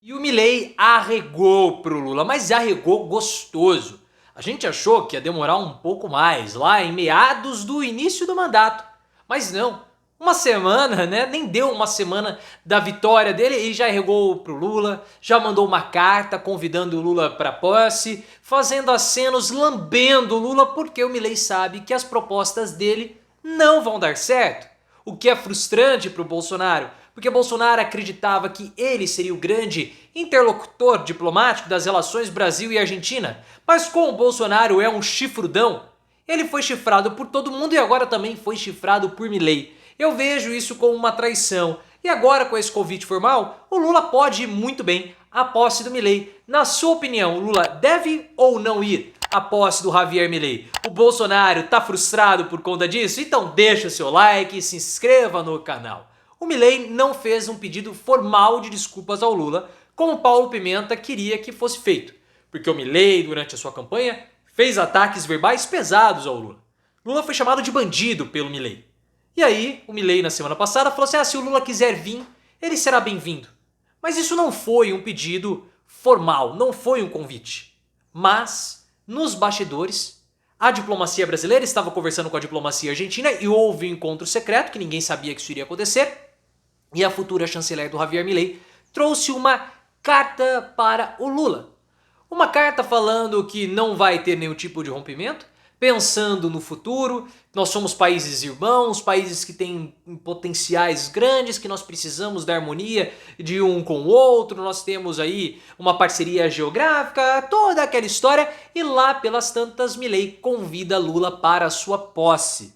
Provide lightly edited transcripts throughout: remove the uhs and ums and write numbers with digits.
E o Milei arregou pro Lula, mas arregou gostoso. A gente achou que ia demorar um pouco mais, lá em meados do início do mandato. Mas não, uma semana, né? Nem deu uma semana da vitória dele e já arregou pro Lula, já mandou uma carta convidando o Lula para posse, fazendo acenos, lambendo o Lula, porque o Milei sabe que as propostas dele não vão dar certo. O que é frustrante para o Bolsonaro, porque Bolsonaro acreditava que ele seria o grande interlocutor diplomático das relações Brasil e Argentina, mas como o Bolsonaro é um chifrudão, ele foi chifrado por todo mundo e agora também foi chifrado por Milei. Eu vejo isso como uma traição. E agora com esse convite formal, o Lula pode ir muito bem à posse do Milei. Na sua opinião, o Lula deve ou não ir à posse do Javier Milei? O Bolsonaro tá frustrado por conta disso? Então deixa o seu like e se inscreva no canal. O Milei não fez um pedido formal de desculpas ao Lula, como Paulo Pimenta queria que fosse feito, porque o Milei, durante a sua campanha, fez ataques verbais pesados ao Lula. Lula foi chamado de bandido pelo Milei. E aí, o Milei, na semana passada, falou assim: se o Lula quiser vir, ele será bem-vindo. Mas isso não foi um pedido formal, não foi um convite. Mas, nos bastidores, a diplomacia brasileira estava conversando com a diplomacia argentina e houve um encontro secreto, que ninguém sabia que isso iria acontecer, e a futura chanceler do Javier Milei trouxe uma carta para o Lula. Uma carta falando que não vai ter nenhum tipo de rompimento, pensando no futuro, nós somos países irmãos, países que têm potenciais grandes, que nós precisamos da harmonia de um com o outro, nós temos aí uma parceria geográfica, toda aquela história, e lá pelas tantas Milei convida Lula para a sua posse.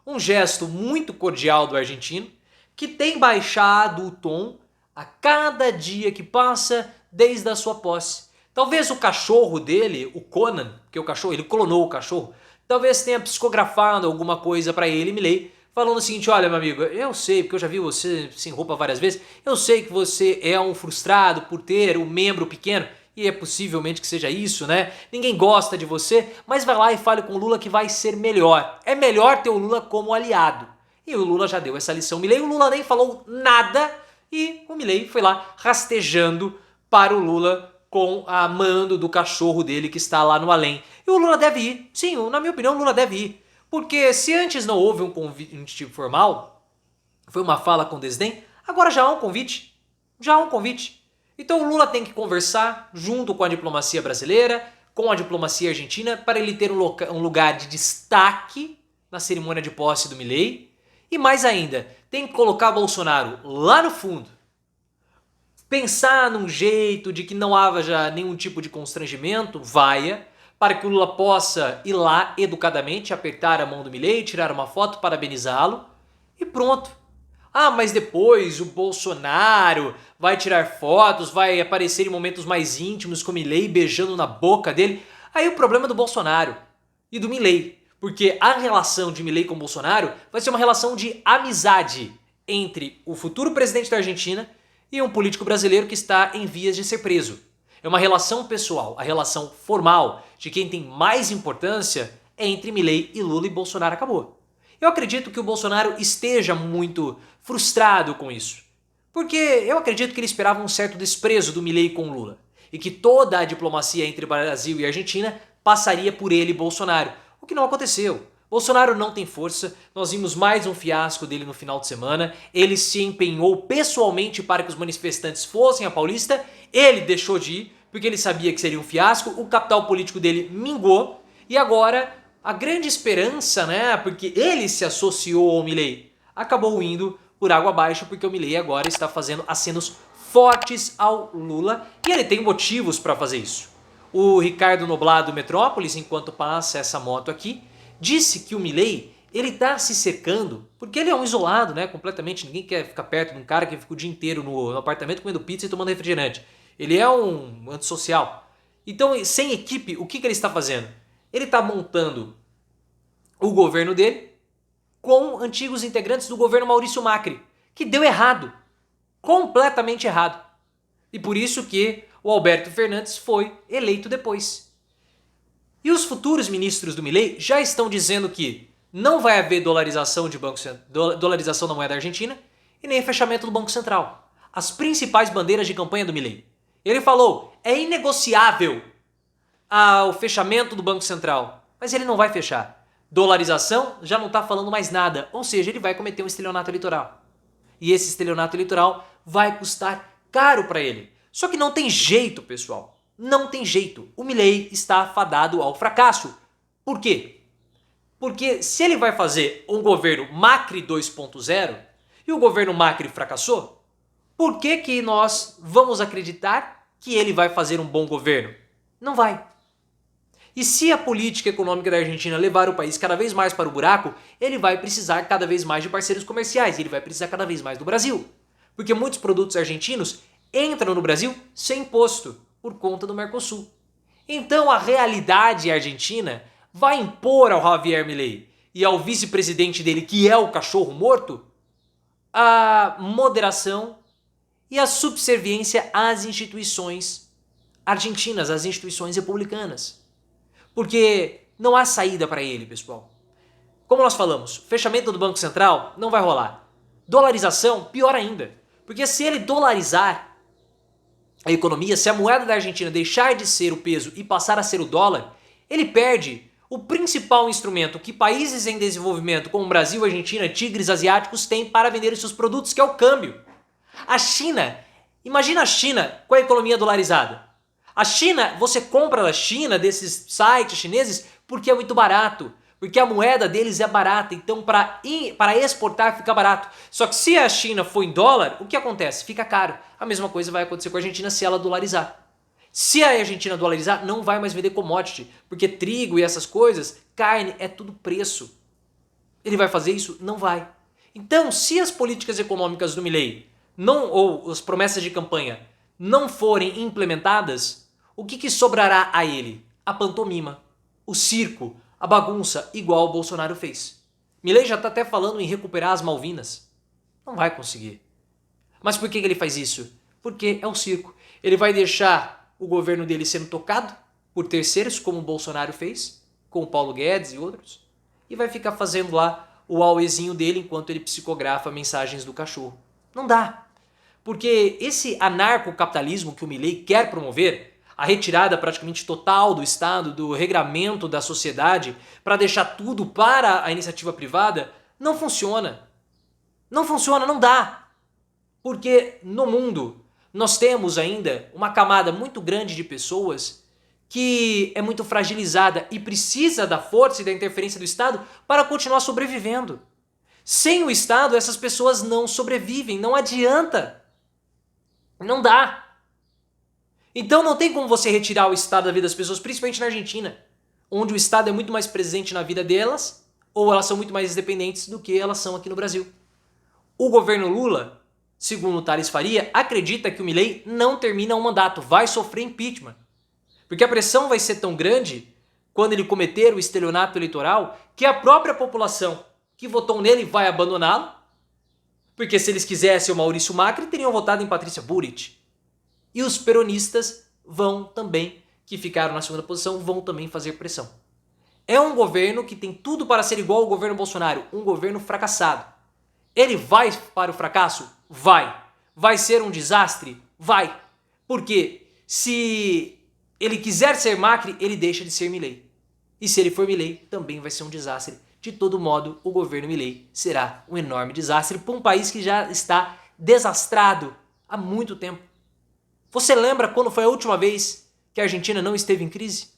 Um gesto muito cordial do argentino, que tem baixado o tom a cada dia que passa desde a sua posse. Talvez o cachorro dele, o Conan, porque o cachorro, ele clonou o cachorro, talvez tenha psicografado alguma coisa para ele, Milei, falando o seguinte: olha, meu amigo, eu sei, porque eu já vi você sem roupa várias vezes, eu sei que você é um frustrado por ter um membro pequeno, e é possivelmente que seja isso, né? Ninguém gosta de você, mas vai lá e fale com o Lula que vai ser melhor. É melhor ter o Lula como aliado. E o Lula já deu essa lição. Milei, o Lula nem falou nada e o Milei foi lá rastejando para o Lula com a mando do cachorro dele que está lá no além. E o Lula deve ir. Sim, na minha opinião, o Lula deve ir. Porque se antes não houve um convite formal, foi uma fala com desdém, agora já há um convite. Já há um convite. Então o Lula tem que conversar junto com a diplomacia brasileira, com a diplomacia argentina, para ele ter um lugar de destaque na cerimônia de posse do Milei. E mais ainda, tem que colocar Bolsonaro lá no fundo. Pensar num jeito de que não haja nenhum tipo de constrangimento, vaia, para que o Lula possa ir lá educadamente, apertar a mão do Milei, tirar uma foto, parabenizá-lo e pronto. Mas depois o Bolsonaro vai tirar fotos, vai aparecer em momentos mais íntimos com o Milei beijando na boca dele. Aí o problema é do Bolsonaro e do Milei, porque a relação de Milei com Bolsonaro vai ser uma relação de amizade entre o futuro presidente da Argentina e um político brasileiro que está em vias de ser preso. É uma relação pessoal, a relação formal de quem tem mais importância é entre Milei e Lula, e Bolsonaro acabou. Eu acredito que o Bolsonaro esteja muito frustrado com isso, porque eu acredito que ele esperava um certo desprezo do Milei com o Lula e que toda a diplomacia entre Brasil e Argentina passaria por ele e Bolsonaro, o que não aconteceu. Bolsonaro não tem força, nós vimos mais um fiasco dele no final de semana, ele se empenhou pessoalmente para que os manifestantes fossem à Paulista, ele deixou de ir porque ele sabia que seria um fiasco, o capital político dele mingou e agora a grande esperança, né, porque ele se associou ao Milei, acabou indo por água abaixo porque o Milei agora está fazendo acenos fortes ao Lula e ele tem motivos para fazer isso. O Ricardo Noblat do Metrópolis, enquanto passa essa moto aqui, disse que o Milei, ele tá se secando, porque ele é um isolado, né, completamente, ninguém quer ficar perto de um cara que fica o dia inteiro no apartamento comendo pizza e tomando refrigerante. Ele é um antissocial. Então, sem equipe, o que ele está fazendo? Ele está montando o governo dele com antigos integrantes do governo Maurício Macri, que deu errado, completamente errado. E por isso que o Alberto Fernandes foi eleito depois. E os futuros ministros do Milei já estão dizendo que não vai haver dolarização da moeda argentina e nem fechamento do Banco Central. As principais bandeiras de campanha do Milei. Ele falou, é inegociável o fechamento do Banco Central, mas ele não vai fechar. Dolarização já não está falando mais nada, ou seja, ele vai cometer um estelionato eleitoral. E esse estelionato eleitoral vai custar caro para ele. Só que não tem jeito, pessoal. Não tem jeito. O Milei está fadado ao fracasso. Por quê? Porque se ele vai fazer um governo Macri 2.0 e o governo Macri fracassou, por que nós vamos acreditar que ele vai fazer um bom governo? Não vai. E se a política econômica da Argentina levar o país cada vez mais para o buraco, ele vai precisar cada vez mais de parceiros comerciais, ele vai precisar cada vez mais do Brasil. Porque muitos produtos argentinos entram no Brasil sem imposto, por conta do Mercosul. Então a realidade argentina vai impor ao Javier Milei e ao vice-presidente dele, que é o cachorro morto, a moderação e a subserviência às instituições argentinas, às instituições republicanas. Porque não há saída para ele, pessoal. Como nós falamos, fechamento do Banco Central não vai rolar. Dolarização, pior ainda. Porque se ele dolarizar a economia, se a moeda da Argentina deixar de ser o peso e passar a ser o dólar, ele perde o principal instrumento que países em desenvolvimento como Brasil, Argentina, tigres asiáticos têm para vender os seus produtos, que é o câmbio. A China, imagina a China com a economia dolarizada. A China, você compra da China, desses sites chineses, porque é muito barato. Porque a moeda deles é barata, então para exportar fica barato. Só que se a China for em dólar, o que acontece? Fica caro. A mesma coisa vai acontecer com a Argentina se ela dolarizar. Se a Argentina dolarizar, não vai mais vender commodity, porque trigo e essas coisas, carne, é tudo preço. Ele vai fazer isso? Não vai. Então, se as políticas econômicas do Milei ou as promessas de campanha não forem implementadas, o que sobrará a ele? A pantomima, o circo, a bagunça, igual o Bolsonaro fez. Milei já está até falando em recuperar as Malvinas. Não vai conseguir. Mas por que ele faz isso? Porque é o circo. Ele vai deixar o governo dele sendo tocado por terceiros, como o Bolsonaro fez, com o Paulo Guedes e outros, e vai ficar fazendo lá o auezinho dele enquanto ele psicografa mensagens do cachorro. Não dá. Porque esse anarcocapitalismo que o Milei quer promover, a retirada praticamente total do Estado, do regramento da sociedade, para deixar tudo para a iniciativa privada, não funciona. Não funciona, não dá. Porque no mundo nós temos ainda uma camada muito grande de pessoas que é muito fragilizada e precisa da força e da interferência do Estado para continuar sobrevivendo. Sem o Estado, essas pessoas não sobrevivem, não adianta. Não dá. Então não tem como você retirar o Estado da vida das pessoas, principalmente na Argentina, onde o Estado é muito mais presente na vida delas, ou elas são muito mais dependentes do que elas são aqui no Brasil. O governo Lula, segundo o Thales Faria, acredita que o Milei não termina o mandato, vai sofrer impeachment. Porque a pressão vai ser tão grande quando ele cometer o estelionato eleitoral que a própria população que votou nele vai abandoná-lo. Porque se eles quisessem o Maurício Macri, teriam votado em Patrícia Bullrich. E os peronistas vão também, que ficaram na segunda posição, vão também fazer pressão. É um governo que tem tudo para ser igual ao governo Bolsonaro, um governo fracassado. Ele vai para o fracasso? Vai. Vai ser um desastre? Vai. Porque se ele quiser ser Macri, ele deixa de ser Milei. E se ele for Milei, também vai ser um desastre. De todo modo, o governo Milei será um enorme desastre para um país que já está desastrado há muito tempo. Você lembra quando foi a última vez que a Argentina não esteve em crise?